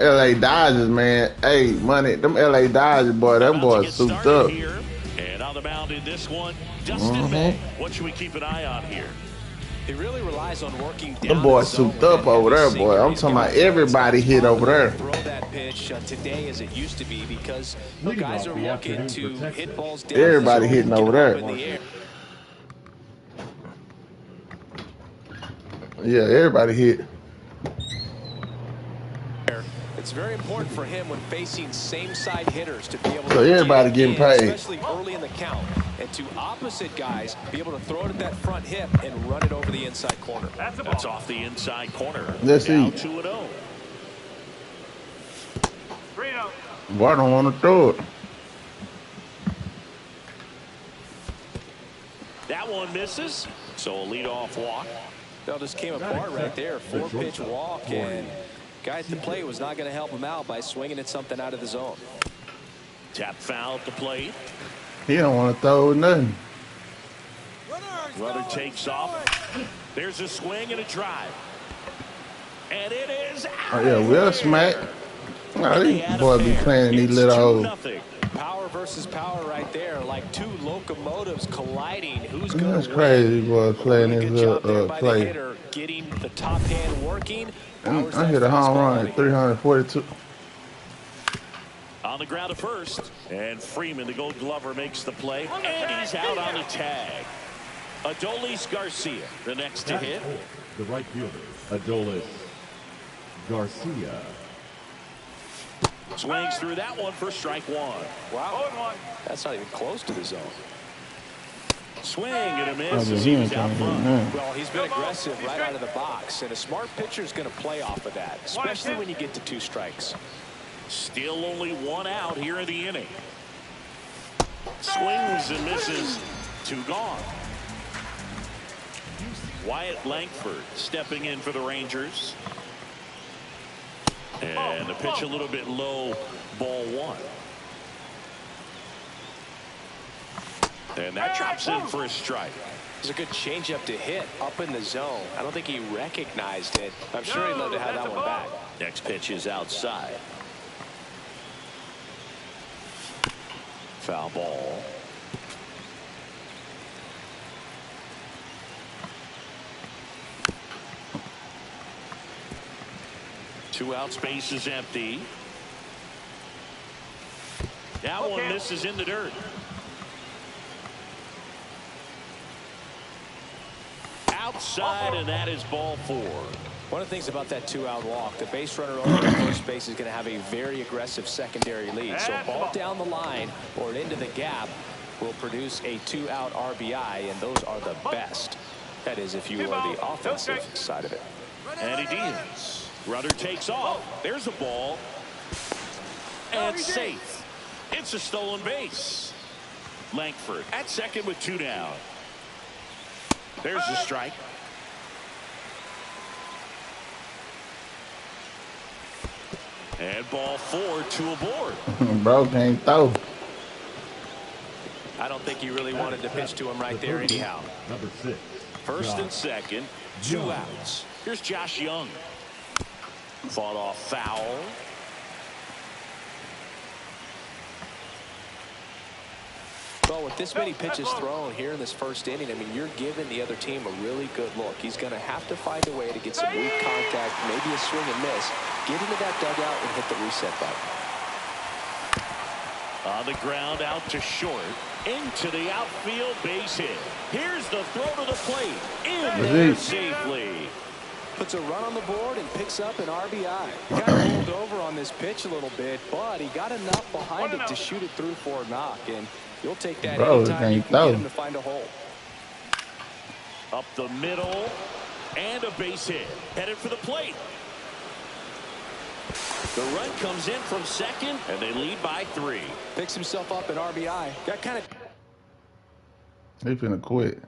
LA Dodgers, man. Hey, money, them LA Dodgers, boy, them About to boys get souped started up. here. And on the mound in this one, Dustin May. What should we keep an eye on here? He really relies on working Them down in the boys zone souped with that up over heavy there, boy. sinker I'm he's talking got. about It's not everybody as hit over popular to there. throw that pitch today as it used to be because guys are looking to hit balls down in the Everybody zone hitting and get over them up there. in the air. Yeah, everybody hit. It's very important for him when facing same-side hitters to be able to So everybody get getting in, paid. especially early in the count, and to opposite guys be able to throw it at that front hip and run it over the inside corner. That's off the inside corner. Let's Now see. 2-0. Boy, I don't want to throw it. That one misses. So a leadoff walk. That just came apart right there. 4-pitch walk, and guy at the plate was not going to help him out by swinging at something out of the zone. Tap foul at the plate. He don't want to throw nothing. Runner takes off. There's a swing and a drive. And it is out. Oh, yeah, we'll smack. Oh, these boys be playing in these little holes. Power versus power right there, like two locomotives colliding. Who's going to win? That's crazy, boy, playing Really this good job there by the play. hitter, getting the top hand working. I hit a home run at 342. On the ground at first. And Freeman, the Gold Glover, makes the play. And he's out on the tag. Adolis Garcia, the next to hit. The right fielder, Adolis Garcia. Swings through that one for strike one. Wow. That's not even close to the zone. Swing and a miss as he was out front. Well, he's been aggressive right out of the box, and a smart pitcher is going to play off of that, especially when you get to 2 strikes. Still only 1 out here in the inning. Swings and misses. 2 gone. Wyatt Langford stepping in for the Rangers. And the pitch a little bit low, ball 1. And that drops in for a strike. It was a good changeup to hit up in the zone. I don't think he recognized it. I'm sure he'd love to have that one back. Next pitch is outside. Foul ball. Two out, space is empty. That one misses in the dirt. Outside, and that is ball 4. One of the things about that 2-out walk, the base runner over at first base is going to have a very aggressive secondary lead. So a ball down the line or into the gap will produce a 2-out RBI, and those are the best. That is, if you are the offensive side of it. And he deals. Runner takes off. There's a ball. And safe. It's a stolen base. Langford at second with 2 down. There's the strike. And ball 4, 2 aboard. Bro can't throw. I don't think he really wanted to pitch to him right there anyhow. Number 6. First and second, 2 outs. Here's Josh Young. Fought off foul. Well, with this many pitches thrown here in this first inning, I mean, you're giving the other team a really good look. He's going to have to find a way to get some weak contact, maybe a swing and miss, get into that dugout and hit the reset button. On the ground, out to short. Into the outfield, base hit. Here's the throw to the plate. In there safely. Puts a run on the board and picks up an RBI. He got rolled over on this pitch a little bit, but he got enough behind it to shoot it through for a knock, and you'll take that anytime you can get him to find a hole. Up the middle, and a base hit. Headed for the plate. The run comes in from second, and they lead by 3. Picks himself up an RBI. Got kind of... He finna quit.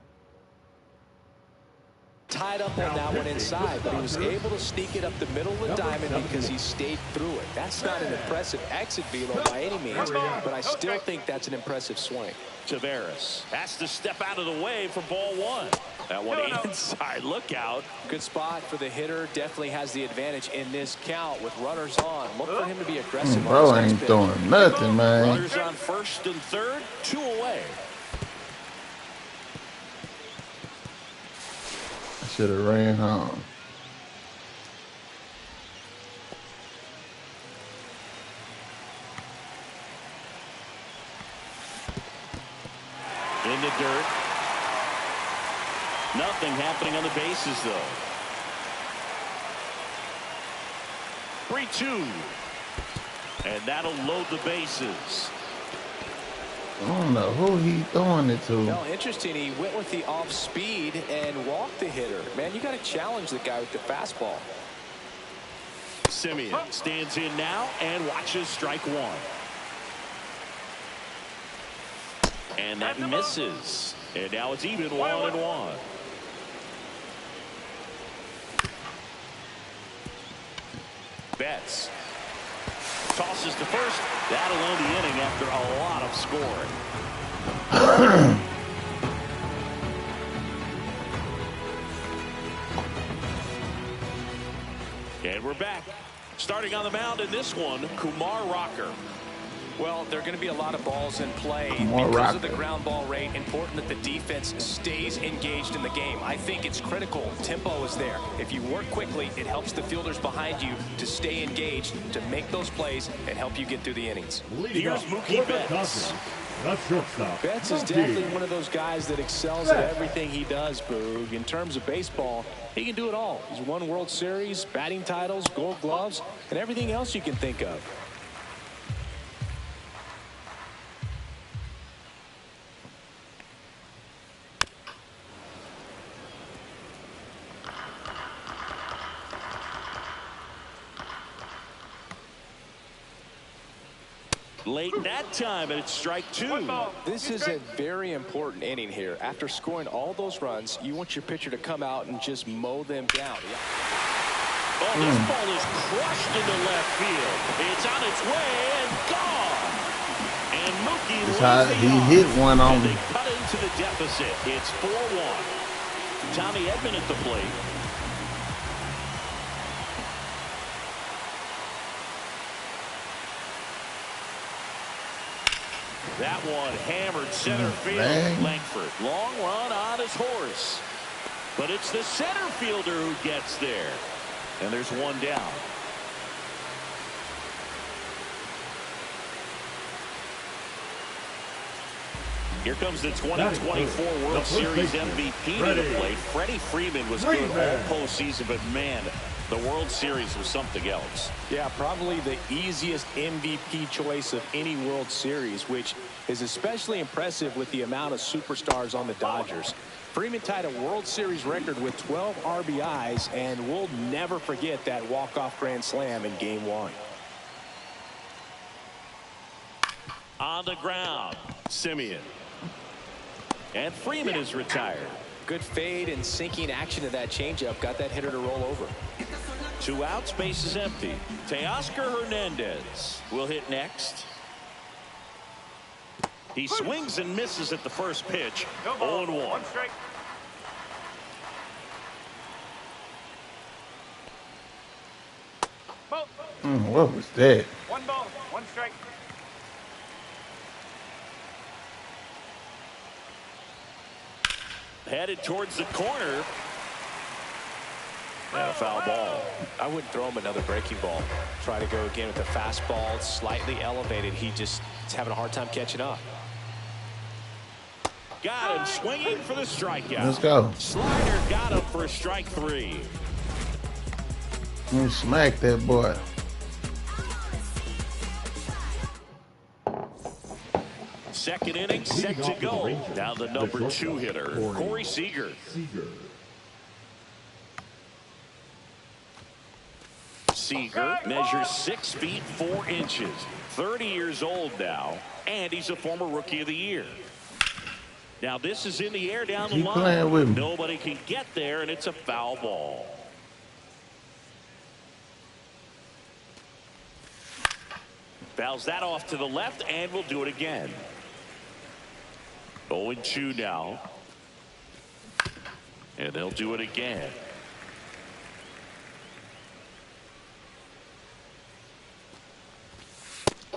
tied up on that one inside, but he was able to sneak it up the middle of the diamond because he stayed through it. That's not an impressive exit velo by any means, but I still think that's an impressive swing. Tavares has to step out of the way for ball one. That one inside, look out. Good spot for the hitter. Definitely has the advantage in this count with runners on. Look for him to be aggressive. Bro ain't throwing nothing, man. Runners on first and third, 2 away. I should have ran home. In the dirt. Nothing happening on the bases, though. 3-2. And that'll load the bases. I don't know who he throwing it to. No, interesting. He went with the off speed and walked the hitter. Man, you got to challenge the guy with the fastball. Simeon stands in now and watches strike one. And that misses. And now it's even 1-1. Betts tosses to first. That'll end the inning after a lot of scoring. And we're back. Starting on the mound in this one, Kumar Rocker. Well, there are going to be a lot of balls in play because of the ground ball rate. Important that the defense stays engaged in the game. I think it's critical. Tempo is there. If you work quickly, it helps the fielders behind you to stay engaged, to make those plays, and help you get through the innings. Here's Mookie Betts. Betts is definitely one of those guys that excels at everything he does, Boog. In terms of baseball, he can do it all. He's won World Series, batting titles, Gold Gloves, and everything else you can think of. Late that time, and it's strike two. This is a very important inning here. After scoring all those runs, you want your pitcher to come out and just mow them down. Oh, this ball is crushed into left field. It's on its way and gone. And Mookie hit one on me. They cut into the deficit. It's 4-1. Tommy Edman at the plate. That one hammered center field. Langford, long run on his horse. But it's the center fielder who gets there. And there's one down. Here comes the 2024 World Series MVP to the plate. Freddie Freeman was good all postseason, but man, the World Series was something else. Yeah, probably the easiest MVP choice of any World Series, which is especially impressive with the amount of superstars on the Dodgers. Freeman tied a World Series record with 12 RBIs, and we'll never forget that walk-off grand slam in Game 1. On the ground, Simeon. And Freeman is retired. Good fade and sinking action of that changeup got that hitter to roll over. 2 outs, base is empty. Teoscar Hernandez will hit next. He swings and misses at the first pitch. 0-1. One strike. What was that? 1 ball, 1 strike. Headed towards the corner. And a foul ball. I wouldn't throw him another breaking ball. Try to go again with the fastball, slightly elevated. He just is having a hard time catching up. Got him swinging for the strikeout. Let's go. Slider got him for strike 3. You smack that boy. Second inning, set to go. Now the number 2 hitter, Corey Seager. Seager measures 6 feet 4 inches, 30 years old now, and he's a former Rookie of the Year. Now this is in the air down the He line. playing with me. Nobody can get there, and it's a foul ball. Fouls that off to the left, and we'll do it again. 0-2 now. And they'll do it again.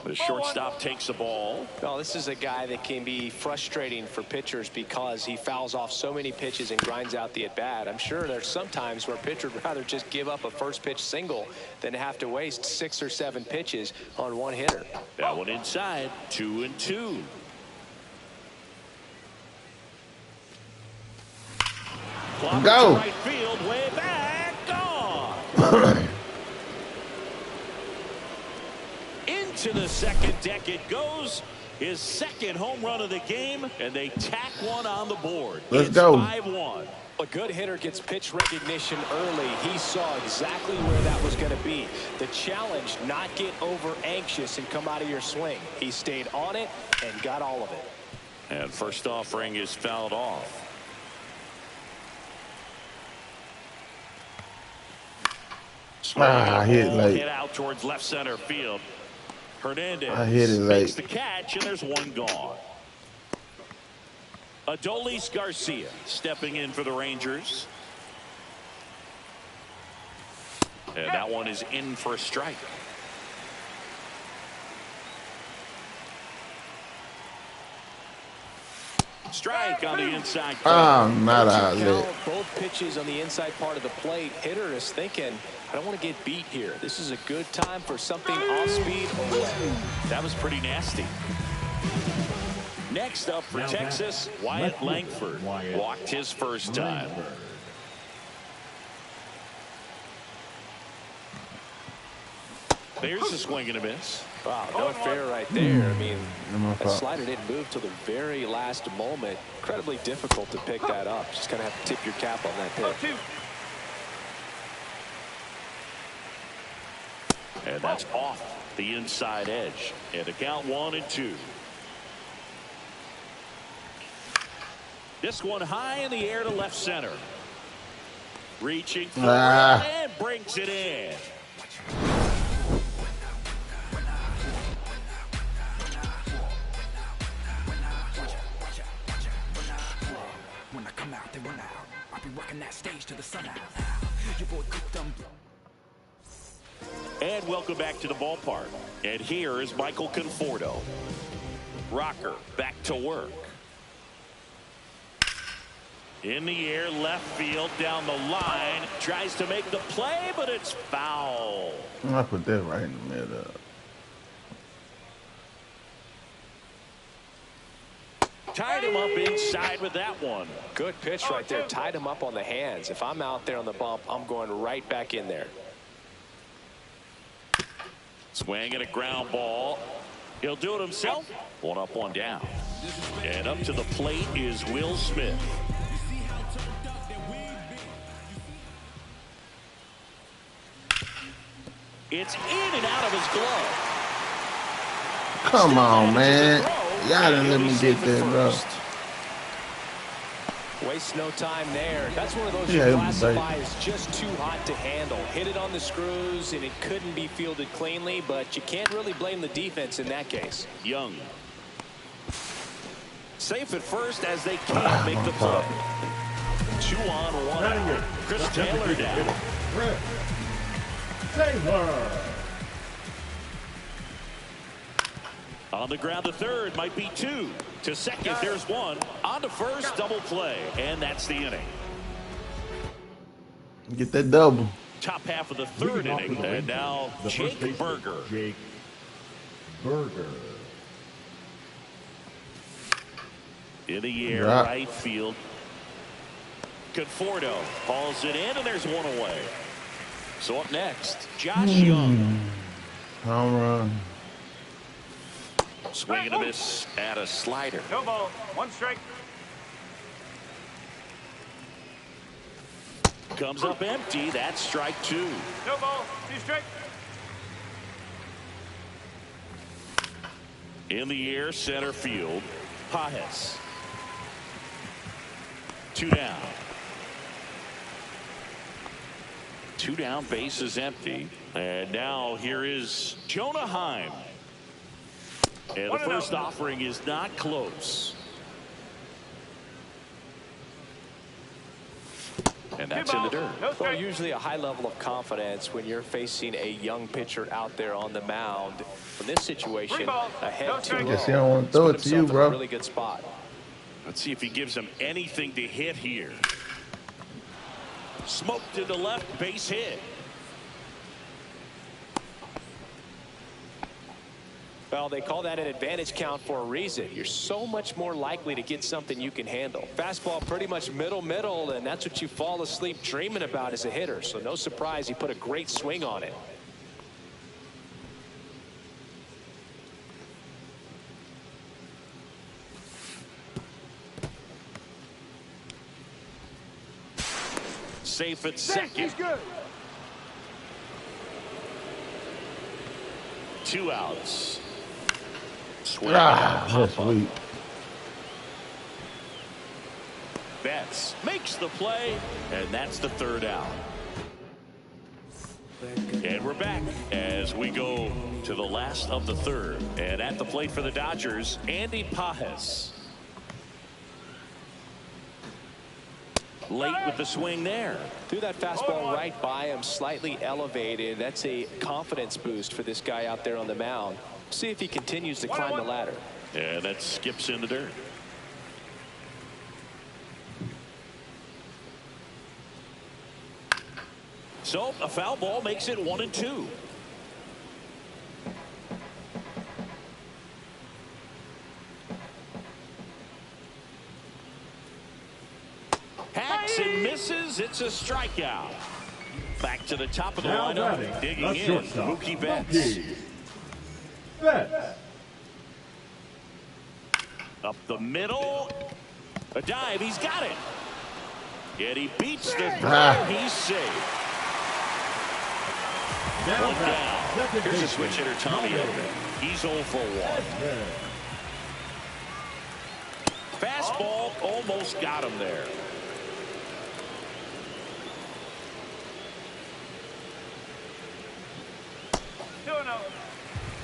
The shortstop takes the ball. Well, this is a guy that can be frustrating for pitchers because he fouls off so many pitches and grinds out the at-bat. I'm sure there's some times where a pitcher would rather just give up a first pitch single than have to waste 6 or 7 pitches on one hitter. That one inside, 2-2. Go. Right field, way back, gone. Into the second deck it goes. His second home run of the game, and they tack one on the board. Let's it's go. 5-1. A good hitter gets pitch recognition early. He saw exactly where that was going to be. The challenge, not get over anxious and come out of your swing. He stayed on it and got all of it. And first offering is fouled off. I hit late. Hit out towards left center field. Hernandez I hit it late. makes the catch, and there's one gone. Adolis Garcia stepping in for the Rangers. And that one is in for a strike. Strike on the inside. Not outlet. Both pitches on the inside part of the plate. Hitter is thinking, I don't want to get beat here. This is a good time for something off speed away. That was pretty nasty. Next up for Texas, Wyatt Langford walked his first time. There's a swing and a miss. Wow, no fair right there. I mean, that slider didn't move till the very last moment. Incredibly difficult to pick that up. Just kind of have to tip your cap on that pitch. And that's off the inside edge. And the count 1-2. This one high in the air to left center. Reaching for it and brings it in. When I come out, they run out. I'll be working that stage to the sun out. Your boy cooked them. And welcome back to the ballpark. And here is Michael Conforto. Rocker back to work. In the air, left field, down the line. Tries to make the play, but it's foul. I put that right in the middle. Tied him up inside with that one. Good pitch right there. Tied him up on the hands. If I'm out there on the bump, I'm going right back in there. Swing and a ground ball. He'll do it himself. One up, one down. And up to the plate is Will Smith. It's in and out of his glove. Come on, man. Y'all didn't let me get that, bro. Waste no time there. That's one of those you classify as just too hot to handle. Hit it on the screws, and it couldn't be fielded cleanly, but you can't really blame the defense in that case. Young. Safe at first as they can't make the play. 2 on, 1 out. Chris Taylor down. Taylor. On the ground to third, might be 2. To second, there's 1. On to first, double play. And that's the inning. Get that double. Top half of the third inning. And now Jake Berger. Jake Berger. In the air, right field. Conforto hauls it in, and there's 1 away. So up next, Josh Young. Home run. Swing and a miss at a slider. No ball, 1 strike. Comes up empty. That's strike 2. No ball, 2 strike. In the air, center field, Pajes. 2 down. 2 down, base is empty. And now here is Jonah Heim. And the first offering is not close. And that's in the dirt. Well, usually a high level of confidence when you're facing a young pitcher out there on the mound. In this situation, ahead 2-0. Guess he don't want to throw it to you, bro. Really good spot. Let's see if he gives him anything to hit here. Smoked to the left, base hit. Well, they call that an advantage count for a reason. You're so much more likely to get something you can handle. Fastball pretty much middle, and that's what you fall asleep dreaming about as a hitter. So no surprise he put a great swing on it. Safe at second. 2 outs. Swing. That's sweet. Betts makes the play, and that's the 3rd out. And we're back as we go to the last of the 3rd. And at the plate for the Dodgers, Andy Pages. Late with the swing there. Threw that fastball right by him, slightly elevated. That's a confidence boost for this guy out there on the mound. See if he continues to climb the ladder. Yeah, that skips in the dirt. So a foul ball makes it 1-2. Hacks and misses. It's a strikeout. Back to the top of the lineup, digging in, Mookie Betts. Up the middle. A dive. He's got it. Yet he beats the throw. He's safe. 1 down. Here's a switch hitter, Tommy Edman. He's 0 for 1. Fastball almost got him there.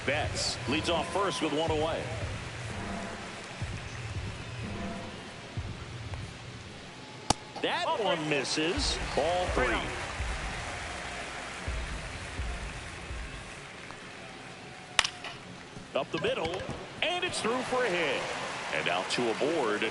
Betts leads off first with 1 away. That one misses. Ball 3. Up the middle, and it's through for a hit. And now 2 aboard.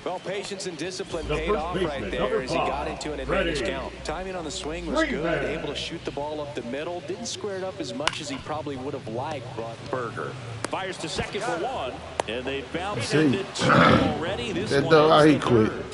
Well, patience and discipline paid off right there as he got into an advantage count. Timing on the swing was good, able to shoot the ball up the middle. Didn't square it up as much as he probably would have liked. Berger fires to second for 1, and they bounced into 2 already. This one is the 3rd.